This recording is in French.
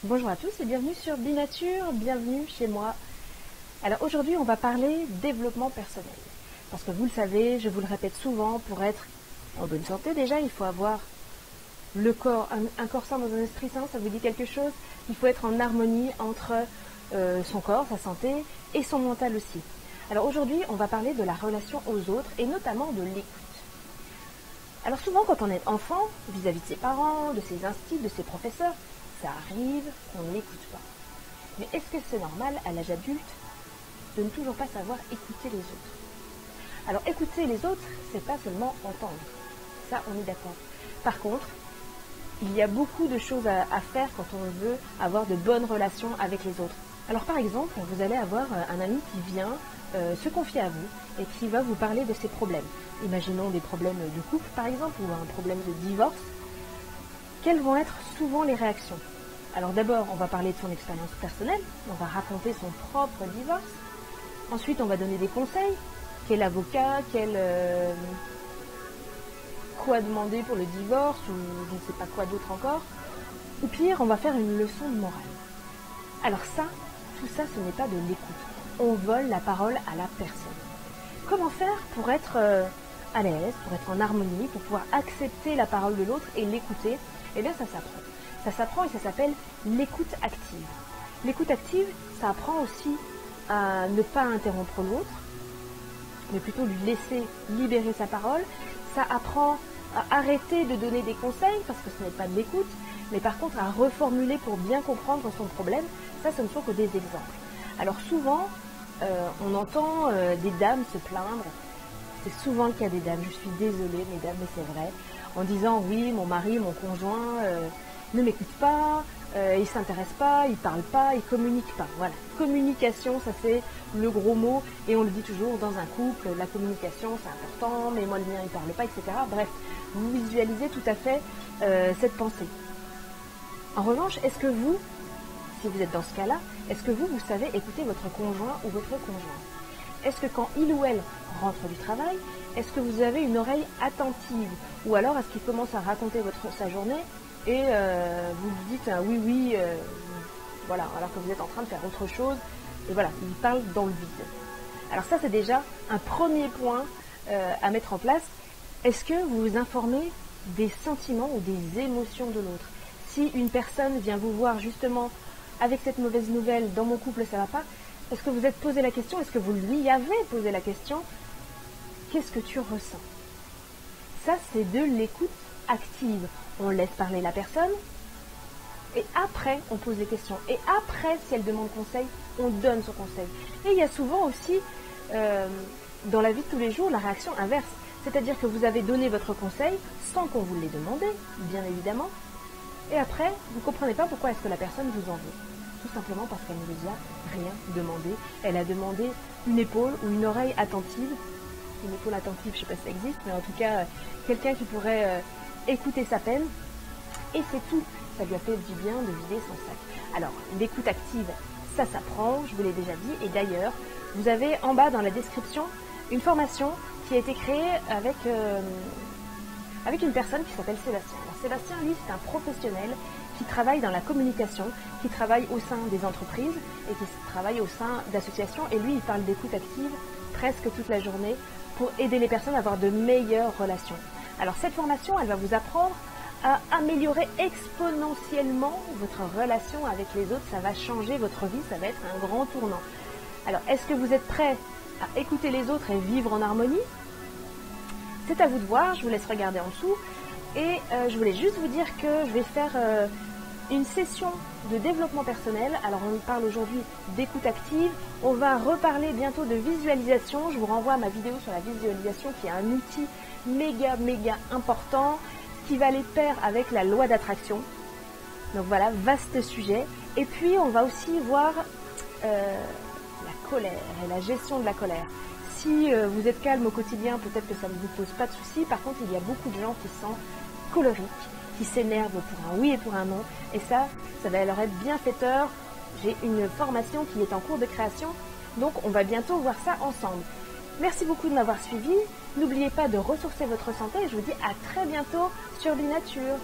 Bonjour à tous et bienvenue sur Binature, bienvenue chez moi. Alors aujourd'hui on va parler développement personnel. Parce que vous le savez, je vous le répète souvent, pour être en bonne santé déjà, il faut avoir le corps, un corps sain dans un esprit sain, ça vous dit quelque chose? Il faut être en harmonie entre son corps, sa santé et son mental aussi. Alors aujourd'hui on va parler de la relation aux autres et notamment de l'écoute. Alors souvent quand on est enfant, vis-à-vis de ses parents, de ses instits, de ses professeurs, ça arrive qu'on n'écoute pas. Mais est-ce que c'est normal à l'âge adulte de ne toujours pas savoir écouter les autres? Alors écouter les autres, c'est pas seulement entendre. Ça, on est d'accord. Par contre, il y a beaucoup de choses à faire quand on veut avoir de bonnes relations avec les autres. Alors par exemple, vous allez avoir un ami qui vient se confier à vous et qui va vous parler de ses problèmes. Imaginons des problèmes de couple par exemple ou un problème de divorce. Quelles vont être souvent les réactions? Alors d'abord, on va parler de son expérience personnelle, on va raconter son propre divorce. Ensuite, on va donner des conseils. Quel avocat, quoi demander pour le divorce ou je ne sais pas quoi d'autre encore. Ou pire, on va faire une leçon de morale. Alors ça, tout ça, ce n'est pas de l'écoute. On vole la parole à la personne. Comment faire pour être à l'aise, pour être en harmonie, pour pouvoir accepter la parole de l'autre et l'écouter? Eh bien, ça s'apprend. Ça s'apprend et ça s'appelle l'écoute active. L'écoute active, ça apprend aussi à ne pas interrompre l'autre, mais plutôt lui laisser libérer sa parole. Ça apprend à arrêter de donner des conseils, parce que ce n'est pas de l'écoute, mais par contre à reformuler pour bien comprendre son problème. Ça, ce ne sont que des exemples. Alors souvent, on entend des dames se plaindre. C'est souvent le cas des dames. Je suis désolée, mesdames, mais c'est vrai. En disant, oui, mon mari, mon conjoint ne m'écoute pas, il s'intéresse pas, il parle pas, il communique pas. Voilà. Communication, ça c'est le gros mot. Et on le dit toujours dans un couple, la communication c'est important, mais moi le mien il parle pas, etc. Bref, vous visualisez tout à fait cette pensée. En revanche, est-ce que vous, si vous êtes dans ce cas-là, est-ce que vous savez écouter votre conjoint ou votre conjointe? Est-ce que quand il ou elle rentre du travail, est-ce que vous avez une oreille attentive? Ou alors est-ce qu'il commence à raconter sa journée et vous lui dites oui, voilà, alors que vous êtes en train de faire autre chose, et voilà, il parle dans le vide. Alors ça, c'est déjà un premier point à mettre en place. Est-ce que vous vous informez des sentiments ou des émotions de l'autre? Si une personne vient vous voir justement avec cette mauvaise nouvelle, dans mon couple ça va pas, est-ce que vous êtes posé la question? Est-ce que vous lui avez posé la question? Qu'est-ce que tu ressens? Ça, c'est de l'écoute active. On laisse parler la personne et après, on pose des questions. Et après, si elle demande conseil, on donne son conseil. Et il y a souvent aussi, dans la vie de tous les jours, la réaction inverse. C'est-à-dire que vous avez donné votre conseil sans qu'on vous l'ait demandé, bien évidemment. Et après, vous ne comprenez pas pourquoi est-ce que la personne vous en veut. Tout simplement parce qu'elle ne vous a rien demandé. Elle a demandé une épaule ou une oreille attentive. Une épaule attentive, je ne sais pas si ça existe, mais en tout cas, quelqu'un qui pourrait écouter sa peine. Et c'est tout. Ça lui a fait du bien de vider son sac. Alors, l'écoute active, ça s'apprend, je vous l'ai déjà dit. Et d'ailleurs, vous avez en bas dans la description une formation qui a été créée avec une personne qui s'appelle Sébastien. Alors, Sébastien, lui, c'est un professionnel qui travaille dans la communication, qui travaille au sein des entreprises et qui travaille au sein d'associations. Et lui, il parle d'écoute active presque toute la journée pour aider les personnes à avoir de meilleures relations. Alors, cette formation, elle va vous apprendre à améliorer exponentiellement votre relation avec les autres. Ça va changer votre vie, ça va être un grand tournant. Alors, est-ce que vous êtes prêts à écouter les autres et vivre en harmonie? C'est à vous de voir, je vous laisse regarder en dessous. Et je voulais juste vous dire que je vais faire une session de développement personnel. Alors, on parle aujourd'hui d'écoute active. On va reparler bientôt de visualisation. Je vous renvoie à ma vidéo sur la visualisation qui est un outil méga important, qui va les pair avec la loi d'attraction. Donc voilà, vaste sujet. Et puis on va aussi voir la colère et la gestion de la colère. Si vous êtes calme au quotidien, peut-être que ça ne vous pose pas de soucis. Par contre, il y a beaucoup de gens qui sont colériques, qui s'énervent pour un oui et pour un non. Et ça va leur être bienfaiteur. J'ai une formation qui est en cours de création. Donc on va bientôt voir ça ensemble. Merci beaucoup de m'avoir suivi. N'oubliez pas de ressourcer votre santé et je vous dis à très bientôt sur Binature.